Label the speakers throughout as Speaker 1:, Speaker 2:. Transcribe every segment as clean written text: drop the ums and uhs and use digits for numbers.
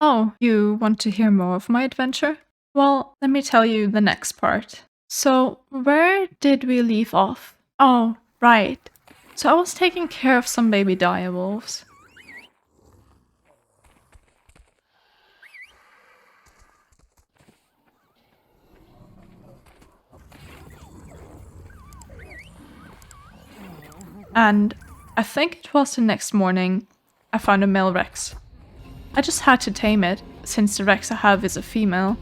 Speaker 1: Oh, you want to hear more of my adventure? Well, let me tell you the next part. So, where did we leave off? Oh, right. So I was taking care of some baby direwolves. And I think it was the next morning, I found a male Rex. I just had to tame it, since the Rex I have is a female.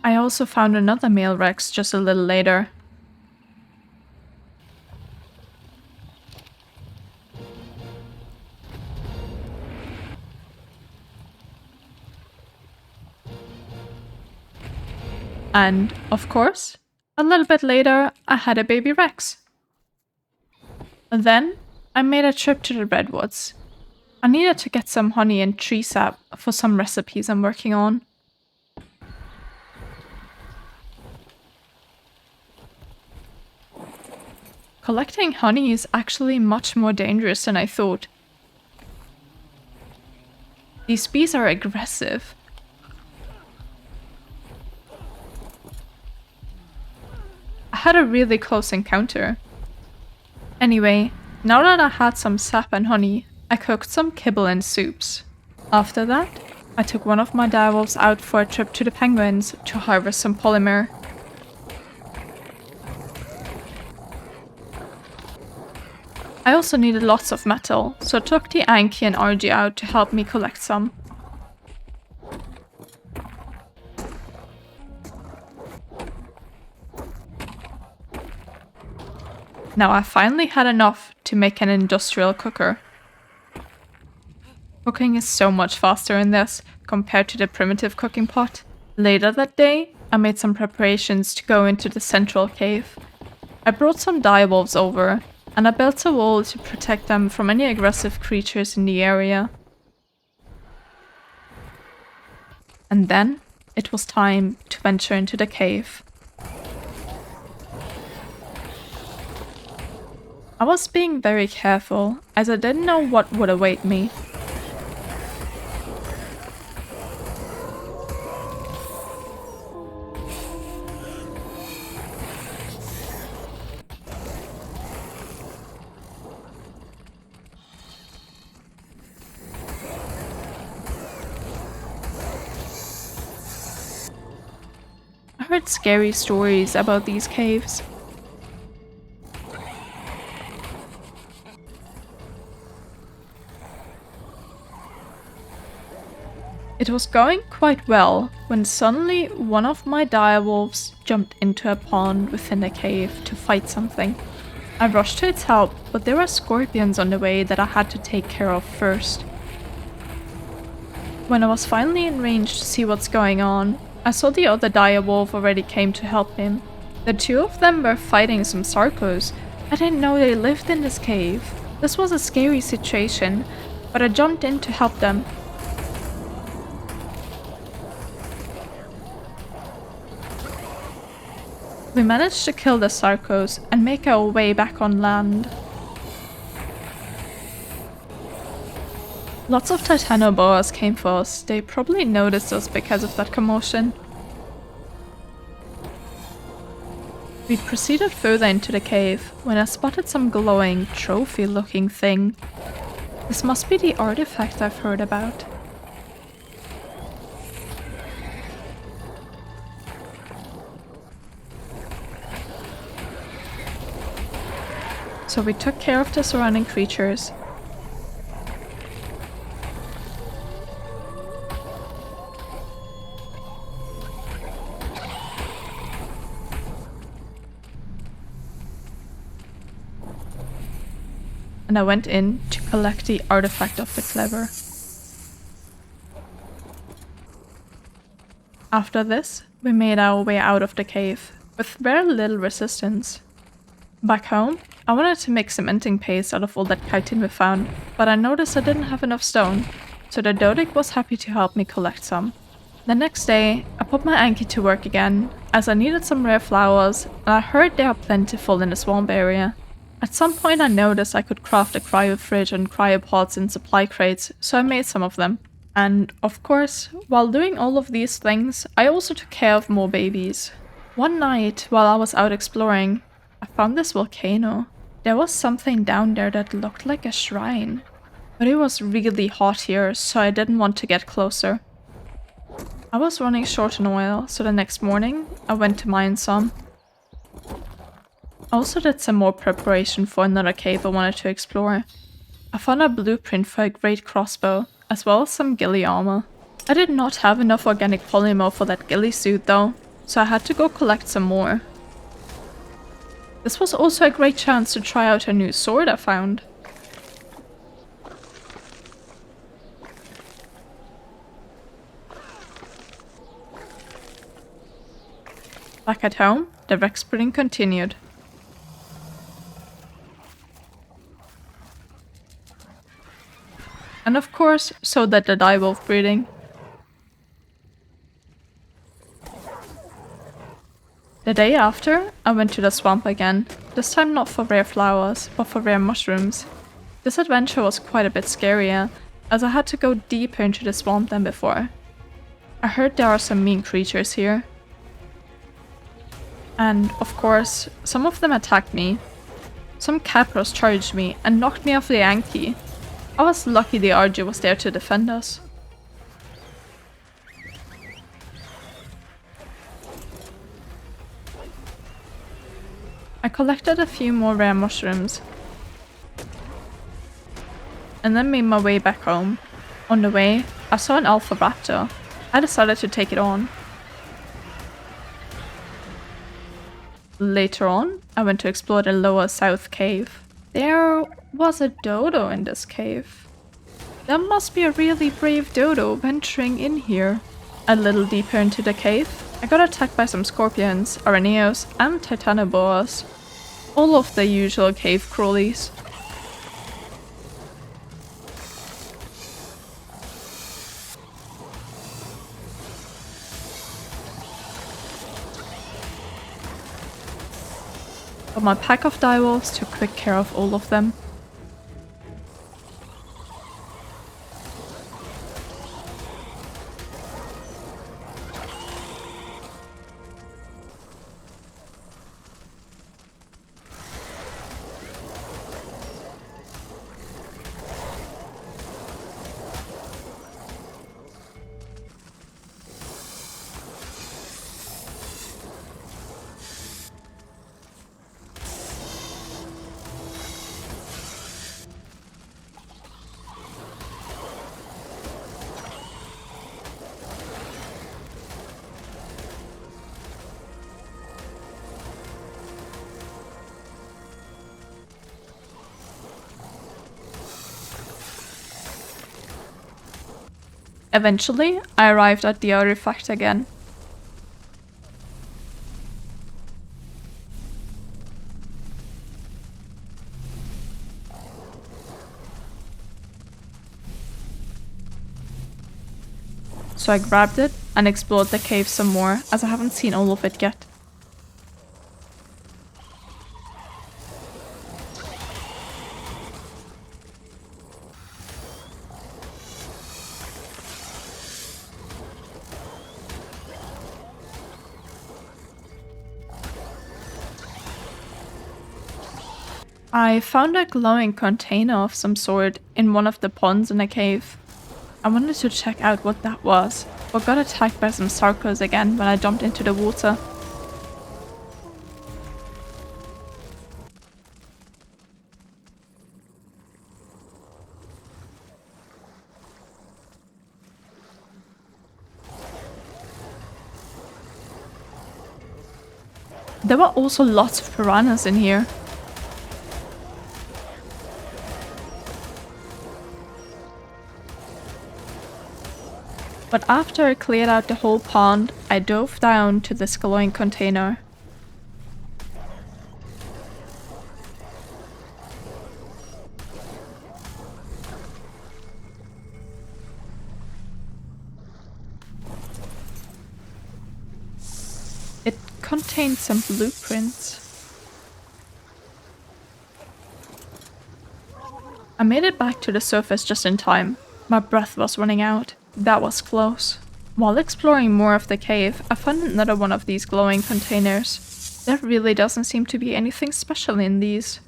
Speaker 1: I also found another male Rex just a little later. And, of course, a little bit later, I had a baby Rex. And then, I made a trip to the redwoods. I needed to get some honey and tree sap for some recipes I'm working on. Collecting honey is actually much more dangerous than I thought. These bees are aggressive. I had a really close encounter. Anyway, now that I had some sap and honey, I cooked some kibble and soups. After that, I took one of my direwolves out for a trip to the penguins to harvest some polymer. I also needed lots of metal, so I took the Anki and RG out to help me collect some. Now I finally had enough to make an industrial cooker. Cooking is so much faster in this compared to the primitive cooking pot. Later that day, I made some preparations to go into the central cave. I brought some direwolves over, and I built a wall to protect them from any aggressive creatures in the area. And then, it was time to venture into the cave. I was being very careful, as I didn't know what would await me. I heard scary stories about these caves. It was going quite well when suddenly one of my direwolves jumped into a pond within the cave to fight something. I rushed to its help, but there were scorpions on the way that I had to take care of first. When I was finally in range to see what's going on, I saw the other direwolf already came to help him. The two of them were fighting some sarcos. I didn't know they lived in this cave. This was a scary situation, but I jumped in to help them. We managed to kill the sarcos and make our way back on land. Lots of titanoboas came for us. They probably noticed us because of that commotion. We proceeded further into the cave when I spotted some glowing, trophy-looking thing. This must be the artifact I've heard about. So we took care of the surrounding creatures. And I went in to collect the artifact of the clever. After this, we made our way out of the cave, with very little resistance. Back home, I wanted to make cementing paste out of all that chitin we found, but I noticed I didn't have enough stone, so the Dodig was happy to help me collect some. The next day, I put my Anki to work again, as I needed some rare flowers, and I heard they are plentiful in the swamp area. At some point I noticed I could craft a cryo fridge and cryopods in supply crates, so I made some of them. And of course, while doing all of these things, I also took care of more babies. One night, while I was out exploring, I found this volcano. There was something down there that looked like a shrine. But it was really hot here, so I didn't want to get closer. I was running short on oil, so the next morning, I went to mine some. I also did some more preparation for another cave I wanted to explore. I found a blueprint for a great crossbow, as well as some ghillie armor. I did not have enough organic polymer for that ghillie suit though, so I had to go collect some more. This was also a great chance to try out a new sword I found. Back at home, the Rex breeding continued. And of course, so did the direwolf breeding. The day after, I went to the swamp again, this time not for rare flowers, but for rare mushrooms. This adventure was quite a bit scarier, as I had to go deeper into the swamp than before. I heard there are some mean creatures here. And, of course, some of them attacked me. Some capros charged me and knocked me off the Yankee. I was lucky the RG was there to defend us. I collected a few more rare mushrooms. And then made my way back home. On the way, I saw an alpha raptor. I decided to take it on. Later on, I went to explore the lower south cave. There was a dodo in this cave. That must be a really brave dodo venturing in here. A little deeper into the cave, I got attacked by some scorpions, araneos, and titanoboas. All of the usual cave crawlies. But my pack of direwolves took quick care of all of them. Eventually, I arrived at the artifact again. So I grabbed it and explored the cave some more, as I haven't seen all of it yet. I found a glowing container of some sort in one of the ponds in the cave. I wanted to check out what that was, but got attacked by some sarcos again when I jumped into the water. There were also lots of piranhas in here. But after I cleared out the whole pond, I dove down to this glowing container. It contained some blueprints. I made it back to the surface just in time. My breath was running out. That was close. While exploring more of the cave, I found another one of these glowing containers. There really doesn't seem to be anything special in these.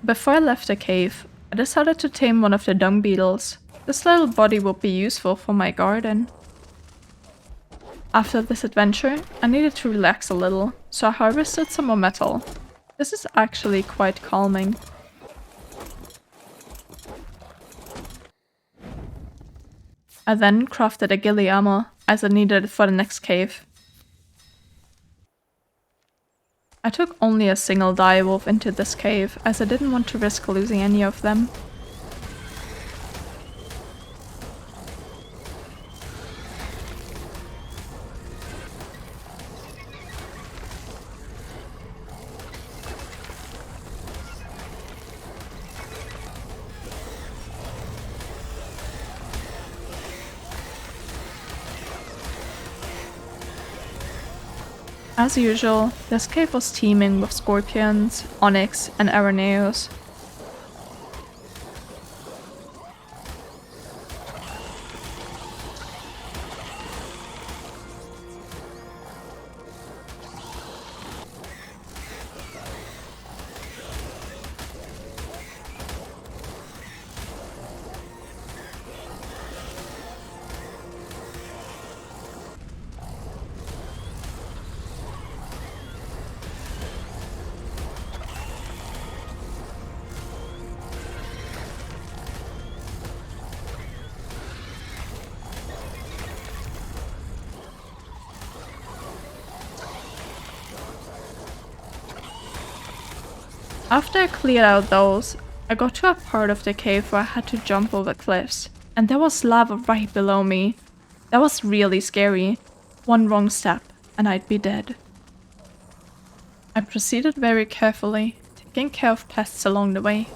Speaker 1: Before I left the cave, I decided to tame one of the dung beetles. This little body would be useful for my garden. After this adventure, I needed to relax a little, so I harvested some more metal. This is actually quite calming. I then crafted a ghillie armor, as I needed it for the next cave. I took only a single direwolf into this cave, as I didn't want to risk losing any of them. As usual, this cave was teeming with scorpions, onyx, and araneos. After I cleared out those, I got to a part of the cave where I had to jump over cliffs, and there was lava right below me. That was really scary. One wrong step, and I'd be dead. I proceeded very carefully, taking care of pests along the way.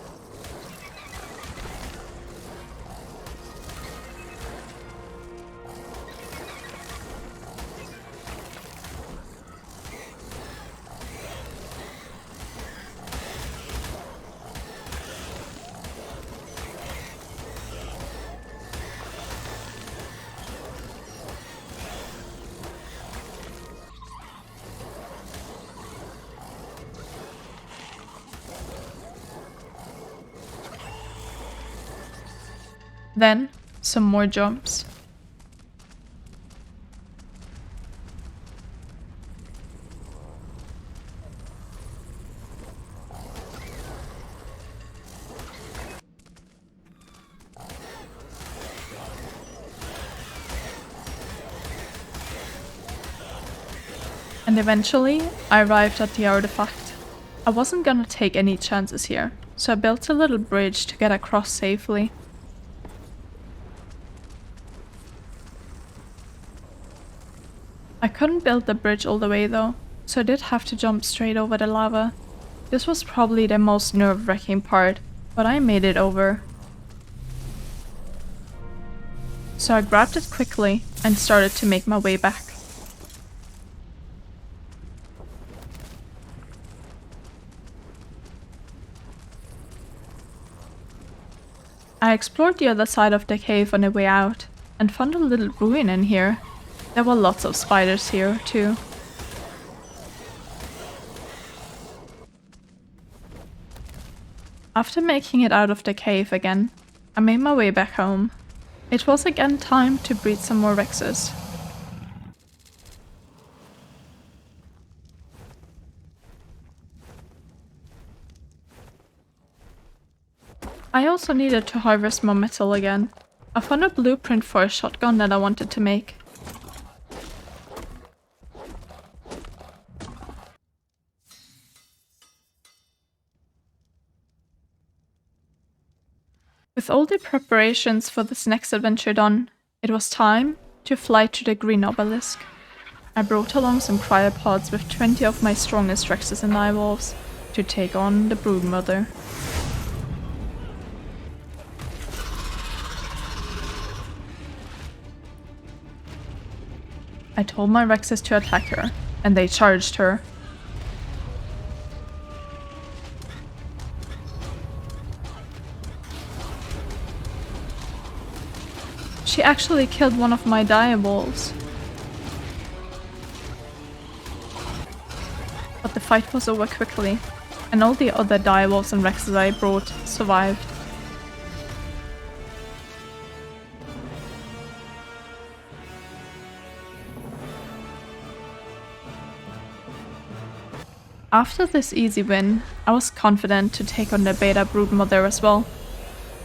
Speaker 1: Then, some more jumps. And eventually, I arrived at the artifact. I wasn't gonna take any chances here, so I built a little bridge to get across safely. I couldn't build the bridge all the way though, so I did have to jump straight over the lava. This was probably the most nerve-wracking part, but I made it over. So I grabbed it quickly and started to make my way back. I explored the other side of the cave on the way out, and found a little ruin in here. There were lots of spiders here, too. After making it out of the cave again, I made my way back home. It was again time to breed some more Rexes. I also needed to harvest more metal again. I found a blueprint for a shotgun that I wanted to make. With all the preparations for this next adventure done, it was time to fly to the green obelisk. I brought along some cryopods with 20 of my strongest Rexes and Direwolves to take on the Broodmother. I told my Rexes to attack her, and they charged her. She actually killed one of my Direwolves. But the fight was over quickly, and all the other Direwolves and Rexes I brought survived. After this easy win, I was confident to take on the beta Broodmother as well.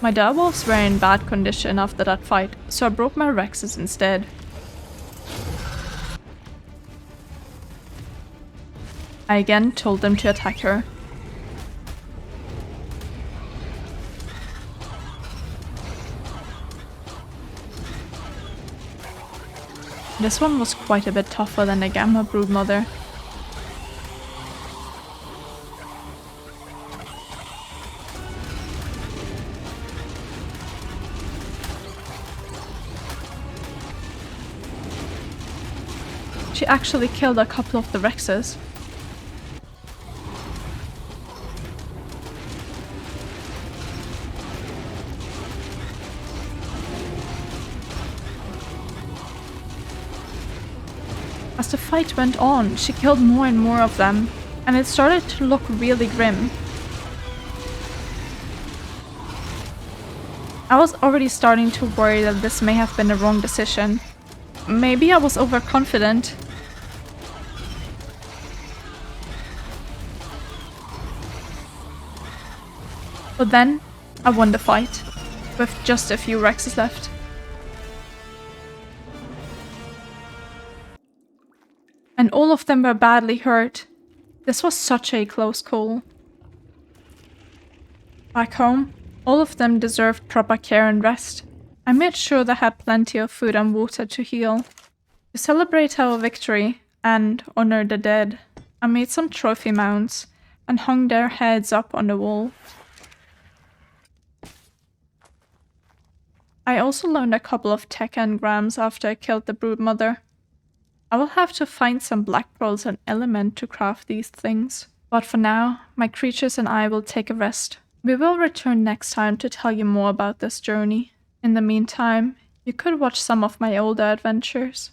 Speaker 1: My Direwolves were in bad condition after that fight, so I broke my Rexes instead. I again told them to attack her. This one was quite a bit tougher than the Gamma Broodmother. She actually killed a couple of the Rexes. As the fight went on, she killed more and more of them, and it started to look really grim. I was already starting to worry that this may have been the wrong decision. Maybe I was overconfident. But then, I won the fight, with just a few Rexes left. And all of them were badly hurt. This was such a close call. Back home, all of them deserved proper care and rest. I made sure they had plenty of food and water to heal. To celebrate our victory and honor the dead, I made some trophy mounts and hung their heads up on the wall. I also learned a couple of tech engrams after I killed the Broodmother. I will have to find some black pearls and element to craft these things. But for now, my creatures and I will take a rest. We will return next time to tell you more about this journey. In the meantime, you could watch some of my older adventures.